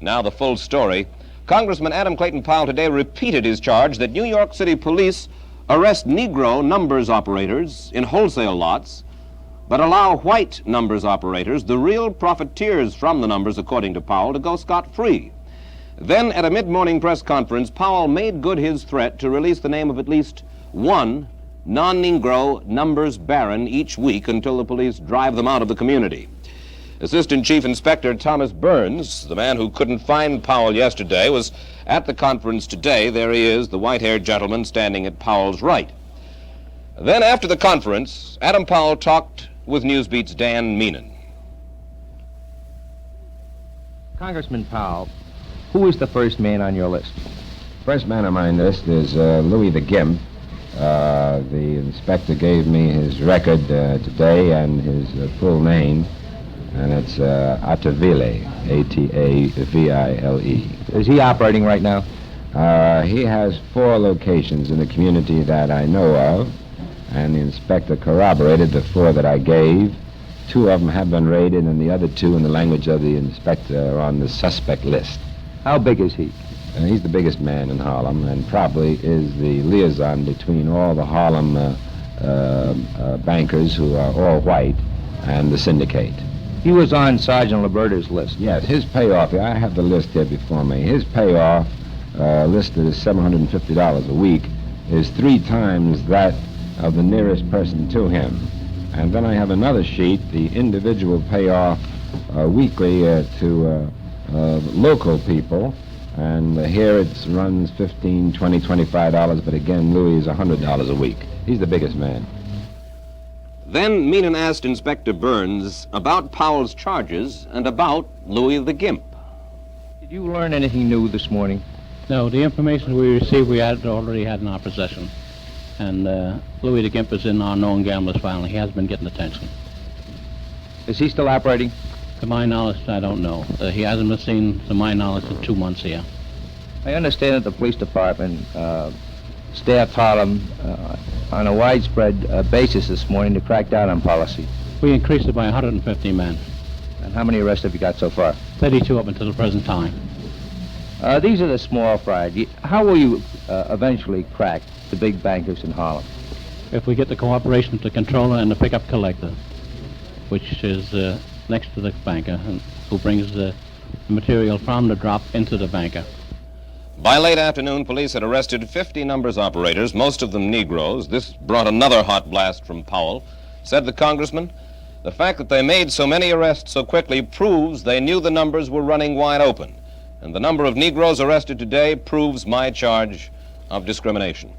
Now the full story. Congressman Adam Clayton Powell today repeated his charge that New York City police arrest Negro numbers operators in wholesale lots, but allow white numbers operators, the real profiteers from the numbers, according to Powell, to go scot-free. Then, at a mid-morning press conference, Powell made good his threat to release the name of at least one non-Negro numbers baron each week until the police drive them out of the community. Assistant Chief Inspector Thomas Burns, the man who couldn't find Powell yesterday, was at the conference today. There he is, the white-haired gentleman standing at Powell's right. Then, after the conference, Adam Powell talked with Newsbeat's Dan Meenan. Congressman Powell, who is the first man on your list? First man on my list is Louis the Gimp. The inspector gave me his record today and his full name, and it's Avitabile, A-T-A-V-I-L-E. Is he operating right now? He has 4 locations in the community that I know of, and the inspector corroborated the 4 that I gave. 2 of them have been raided, and the other 2, in the language of the inspector, are on the suspect list. How big is he? He's the biggest man in Harlem, and probably is the liaison between all the Harlem bankers, who are all white, and the syndicate. He was on Sergeant Liberta's list. Yes, his payoff, I have the list here before me. His payoff, listed as $750 a week, is 3 times that of the nearest person to him. And then I have another sheet, the individual payoff weekly to local people. And here it runs $15, $20, $25, but again, Louis is $100 a week. He's the biggest man. Then Meenan asked Inspector Burns about Powell's charges and about Louis the Gimp. Did you learn anything new this morning? No, the information we received we had already had in our possession. And Louis the Gimp is in our known gamblers file, and he has been getting attention. Is he still operating? To my knowledge, I don't know. He hasn't been seen, to my knowledge, in 2 months here. I understand that the police department staffed Harlem on a widespread basis this morning to crack down on policy. We increased it by 150 men. And how many arrests have you got so far? 32 up until the present time. These are the small fries. How will you eventually crack the big bankers in Harlem? If we get the cooperation of the controller and the pickup collector, which is next to the banker, and who brings the material from the drop into the banker. By late afternoon, police had arrested 50 numbers operators, most of them Negroes. This brought another hot blast from Powell. Said the congressman, the fact that they made so many arrests so quickly proves they knew the numbers were running wide open. And the number of Negroes arrested today proves my charge of discrimination.